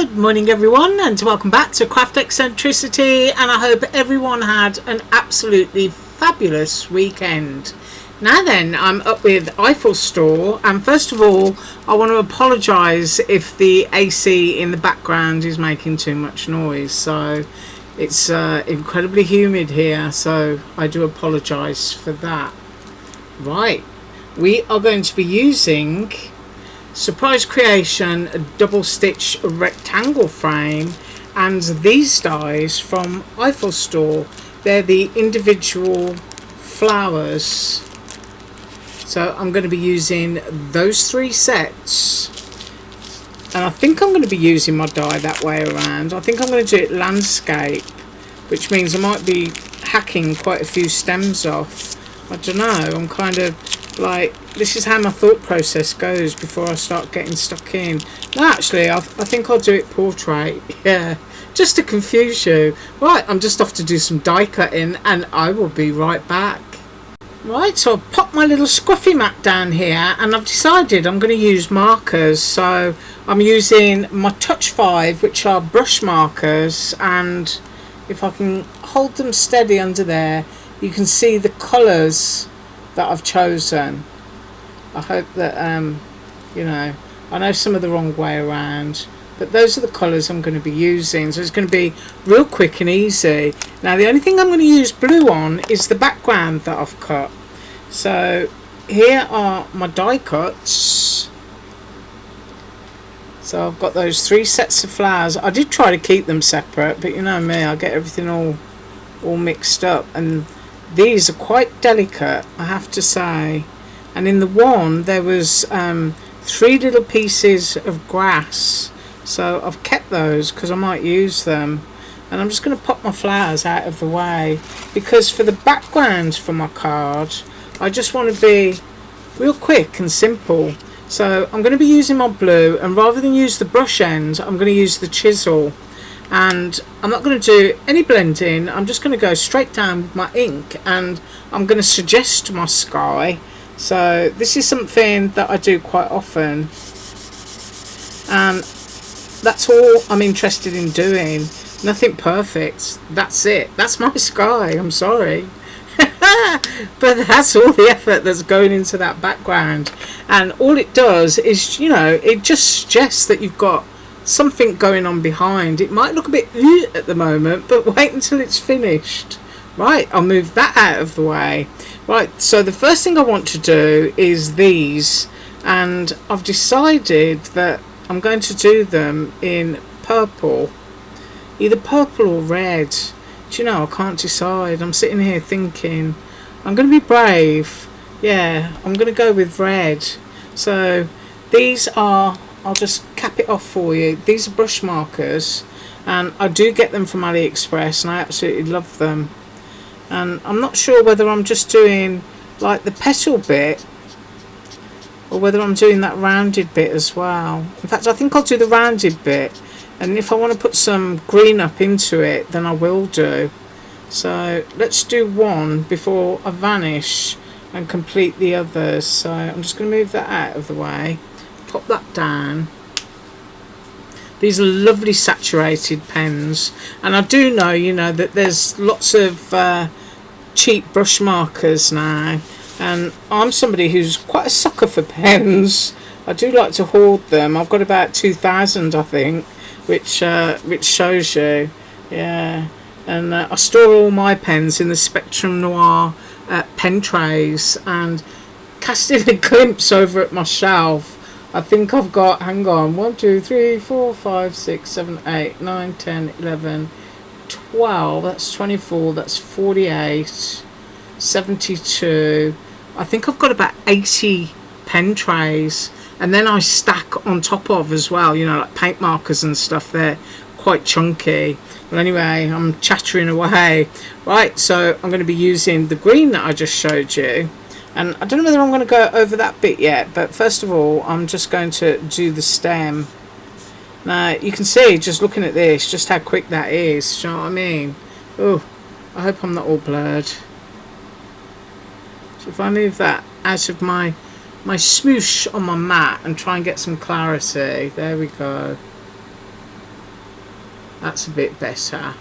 Good morning everyone, and welcome back to Craft Eccentricity, and I hope everyone had an absolutely fabulous weekend. Now then, I'm up with Eiffel store, and first of all I want to apologise if the AC in the background is making too much noise. So it's incredibly humid here, so I do apologise for that. Right, we are going to be using Surprise Creation a double stitch rectangle frame and these dies from Eiffel store. They're the individual flowers, so I'm going to be using those three sets, and I think I'm going to be using my die that way around. I think I'm going to do it landscape, which means I might be hacking quite a few stems off. I don't know, I'm kind of like, this is how my thought process goes before I start getting stuck in. No, actually, I think I'll do it portrait, yeah, just to confuse you. Right, I'm just off to do some die cutting, and I will be right back. Right, so I've popped my little scruffy mat down here, and I've decided I'm going to use markers. So I'm using my Touch 5, which are brush markers, and if I can hold them steady under there, you can see the colours that I've chosen. I hope that you know, I know some of the wrong way around, but those are the colours I'm going to be using, so it's going to be real quick and easy. Now the only thing I'm going to use blue on is the background that I've cut. So here are my die cuts. So I've got those three sets of flowers. I did try to keep them separate, but you know me, I get everything all mixed up, and these are quite delicate, I have to say. And in the one there was 3 little pieces of grass, so I've kept those because I might use them. And I'm just going to pop my flowers out of the way, because for the background for my card I just want to be real quick and simple. So I'm going to be using my blue, and rather than use the brush end, I'm going to use the chisel. And I'm not going to do any blending, I'm just going to go straight down with my ink, and I'm going to suggest my sky. So this is something that I do quite often, and that's all I'm interested in doing. Nothing perfect, that's it, that's my sky, I'm sorry. But that's all the effort that's going into that background, and all it does is, you know, it just suggests that you've got something going on behind. It might look a bit at the moment, but wait until it's finished. Right, I'll move that out of the way. Right, so the first thing I want to do is these, and I've decided that I'm going to do them in purple, either purple or red. Do you know, I can't decide. I'm sitting here thinking I'm going to be brave. Yeah, I'm going to go with red. So these are, I'll just cap it off for you. These are brush markers, and I do get them from AliExpress, and I absolutely love them. And I'm not sure whether I'm just doing like the petal bit, or whether I'm doing that rounded bit as well. In fact, I think I'll do the rounded bit, and if I want to put some green up into it, then I will do. So let's do one before I vanish and complete the others. So I'm just going to move that out of the way, pop that down. These are lovely saturated pens, and I do know, you know, that there's lots of cheap brush markers now, and I'm somebody who's quite a sucker for pens. I do like to hoard them. I've got about 2,000, I think, which shows you, yeah. And I store all my pens in the Spectrum Noir pen trays, and casting a glimpse over at my shelf, I think I've got, hang on, 1, 2, 3, 4, 5, 6, 7, 8, 9, 10, 11, 12, that's 24, that's 48, 72. I think I've got about 80 pen trays, and then I stack on top of as well, you know, like paint markers and stuff. They're quite chunky. But anyway, I'm chattering away. Right, so I'm going to be using the green that I just showed you. And I don't know whether I'm going to go over that bit yet, but first of all I'm just going to do the stem. Now you can see, just looking at this, just how quick that is. Do you know what I mean? Oh, I hope I'm not all blurred. So if I move that out of my smoosh on my mat and try and get some clarity, there we go. That's a bit better.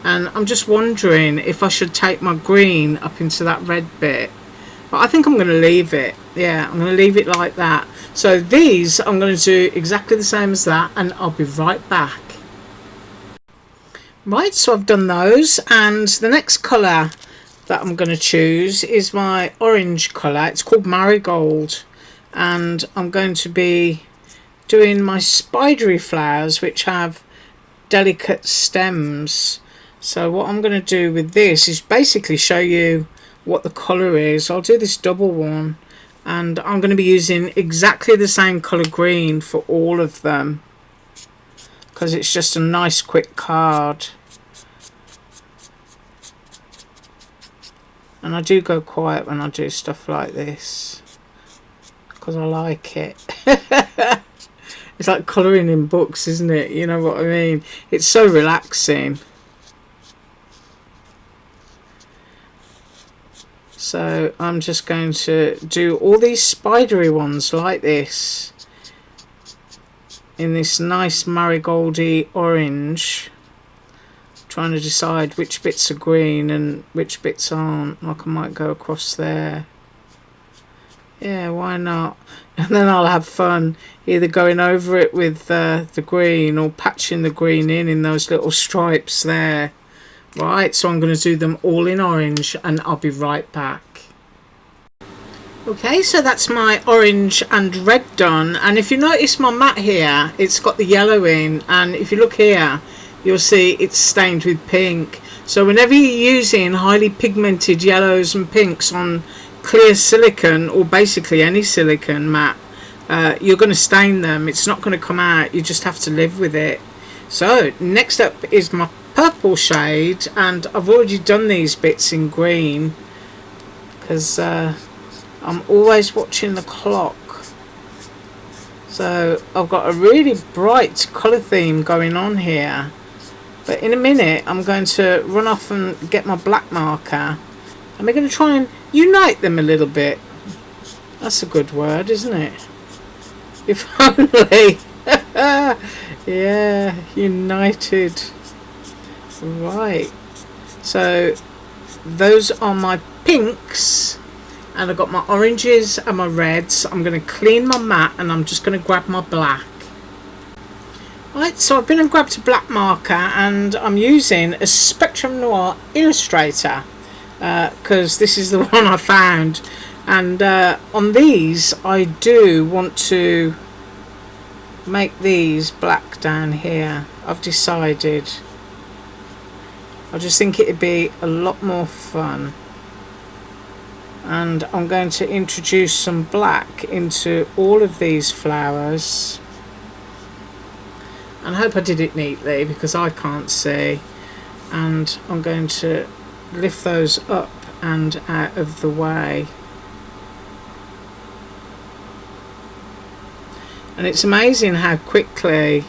And I'm just wondering if I should take my green up into that red bit. But I think I'm going to leave it. Yeah, I'm going to leave it like that. So these I'm going to do exactly the same as that, and I'll be right back. Right, so I've done those, and the next colour that I'm going to choose is my orange colour. It's called Marigold, and I'm going to be doing my Spidery Flowers, which have delicate stems. So what I'm going to do with this is basically show you what the colour is. I'll do this double one, and I'm going to be using exactly the same colour green for all of them, because it's just a nice quick card. And I do go quiet when I do stuff like this, because I like it. It's like colouring in books, isn't it? You know what I mean? It's so relaxing. So I'm just going to do all these spidery ones like this, in this nice marigoldy orange. Trying to decide which bits are green and which bits aren't. Like I might go across there. Yeah, why not? And then I'll have fun either going over it with the green or patching the green in those little stripes there. Right, so I'm going to do them all in orange, and I'll be right back. Okay, so that's my orange and red done, and if you notice my mat here, it's got the yellow in, and if you look here, you'll see it's stained with pink. So whenever you're using highly pigmented yellows and pinks on clear silicone, or basically any silicone mat, you're going to stain them. It's not going to come out, you just have to live with it. So next up is my purple shade, and I've already done these bits in green because I'm always watching the clock. So I've got a really bright colour theme going on here, but in a minute I'm going to run off and get my black marker, and we're going to try and unite them a little bit. That's a good word, isn't it? If only. Yeah, united. Right, so those are my pinks, and I've got my oranges and my reds. I'm going to clean my mat, and I'm just going to grab my black. Right, so I've been and grabbed a black marker, and I'm using a Spectrum Noir Illustrator because this is the one I found, and on these I do want to make these black down here. I've decided I just think it'd be a lot more fun, and I'm going to introduce some black into all of these flowers, and I hope I did it neatly because I can't see, and I'm going to lift those up and out of the way. And it's amazing how quickly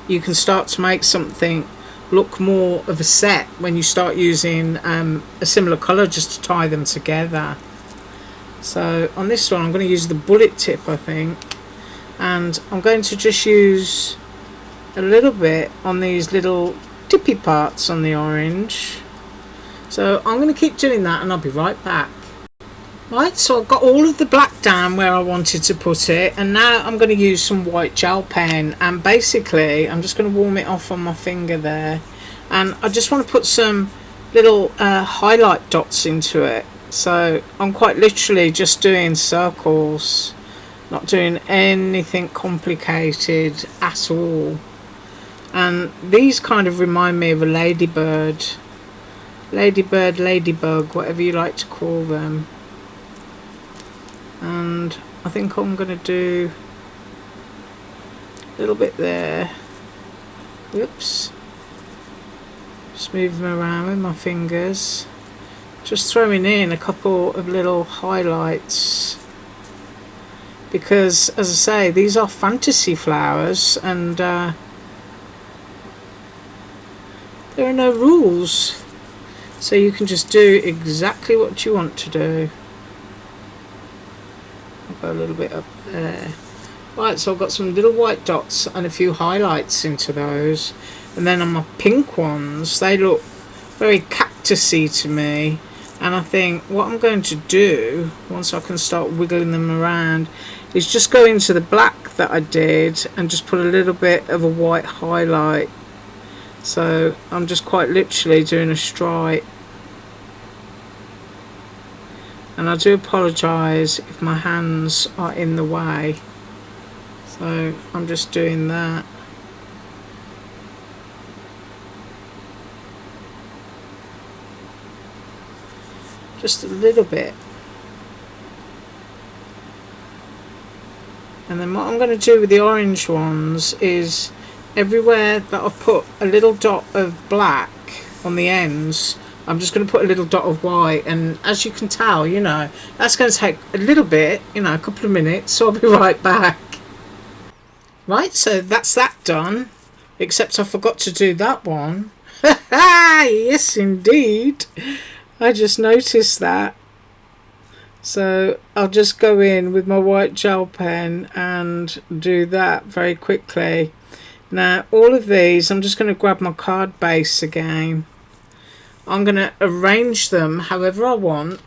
you can start to make something look more of a set when you start using a similar colour just to tie them together. So on this one I'm going to use the bullet tip, I think, and I'm going to just use a little bit on these little tippy parts on the orange. So I'm going to keep doing that, and I'll be right back. Right, so I've got all of the black down where I wanted to put it, and now I'm going to use some white gel pen, and basically I'm just going to warm it off on my finger there, and I just want to put some little highlight dots into it. So I'm quite literally just doing circles, not doing anything complicated at all. And these kind of remind me of a ladybird, ladybug, whatever you like to call them. And I think I'm going to do a little bit there. Whoops. Just move them around with my fingers. Just throwing in a couple of little highlights. Because, as I say, these are fantasy flowers, and there are no rules. So you can just do exactly what you want to do. Go a little bit up there. Right, so I've got some little white dots and a few highlights into those. And then on my pink ones, they look very cactusy to me. And I think what I'm going to do, once I can start wiggling them around, is just go into the black that I did and just put a little bit of a white highlight. So I'm just quite literally doing a stripe. And I do apologise if my hands are in the way. So I'm just doing that. Just a little bit. And then what I'm going to do with the orange ones is everywhere that I've put a little dot of black on the ends, I'm just going to put a little dot of white. And as you can tell, you know, that's going to take a little bit, you know, a couple of minutes, so I'll be right back. Right, so that's that done, except I forgot to do that one. Yes indeed, I just noticed that. So I'll just go in with my white gel pen and do that very quickly. Now all of these, I'm just going to grab my card base again. I'm going to arrange them however I want,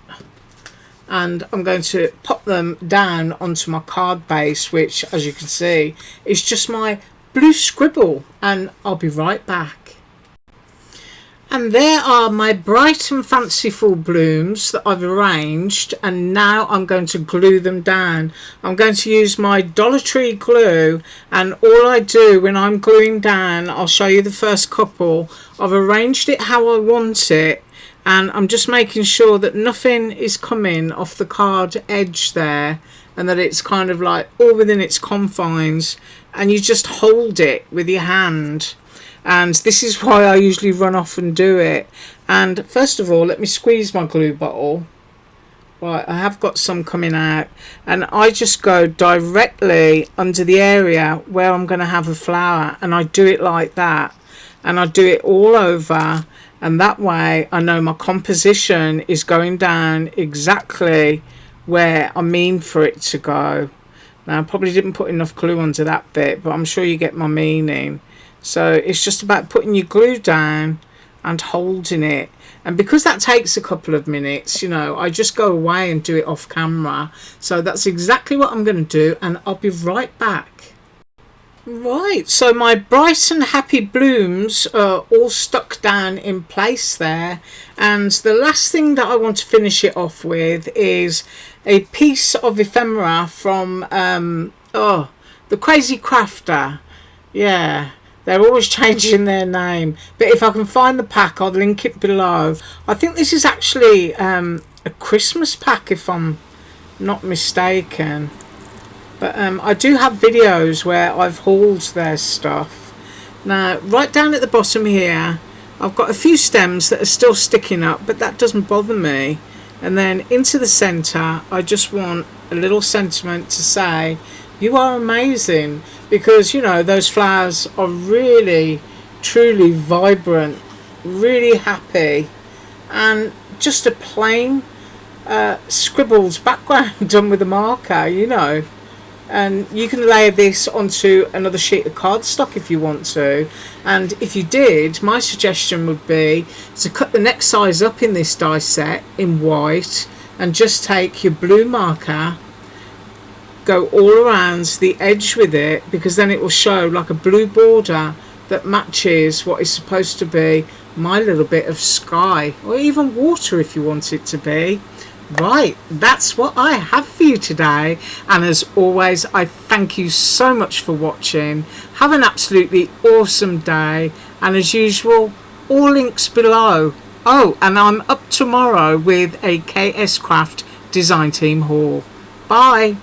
and I'm going to pop them down onto my card base, which as you can see is just my blue scribble, and I'll be right back. And there are my bright and fanciful blooms that I've arranged, and now I'm going to glue them down. I'm going to use my Dollar Tree glue, and all I do when I'm gluing down, I'll show you the first couple. I've arranged it how I want it, and I'm just making sure that nothing is coming off the card edge there, and that it's kind of like all within its confines, and you just hold it with your hand. And this is why I usually run off and do it. And first of all, let me squeeze my glue bottle. Right, I have got some coming out, and I just go directly under the area where I'm going to have a flower, and I do it like that, and I do it all over, and that way I know my composition is going down exactly where I mean for it to go. Now I probably didn't put enough glue onto that bit, but I'm sure you get my meaning. So it's just about putting your glue down and holding it. And because that takes a couple of minutes, you know, I just go away and do it off camera. So that's exactly what I'm going to do, and I'll be right back. Right, so my bright and happy blooms are all stuck down in place there. And the last thing that I want to finish it off with is a piece of ephemera from, the Crazy Crafter. Yeah. They're always changing their name. But if I can find the pack, I'll link it below. I think this is actually a Christmas pack, if I'm not mistaken. But I do have videos where I've hauled their stuff. Now, right down at the bottom here, I've got a few stems that are still sticking up, but that doesn't bother me. And then into the centre, I just want a little sentiment to say, you are amazing. Because, you know, those flowers are really, truly vibrant, really happy. And just a plain scribbled background done with a marker, you know. And you can layer this onto another sheet of cardstock if you want to. And if you did, my suggestion would be to cut the next size up in this die set in white, and just take your blue marker, go all around the edge with it, because then it will show like a blue border that matches what is supposed to be my little bit of sky, or even water if you want it to be. Right, that's what I have for you today, and as always, I thank you so much for watching. Have an absolutely awesome day, and as usual, all links below. Oh, and I'm up tomorrow with a KS Craft design team haul. Bye.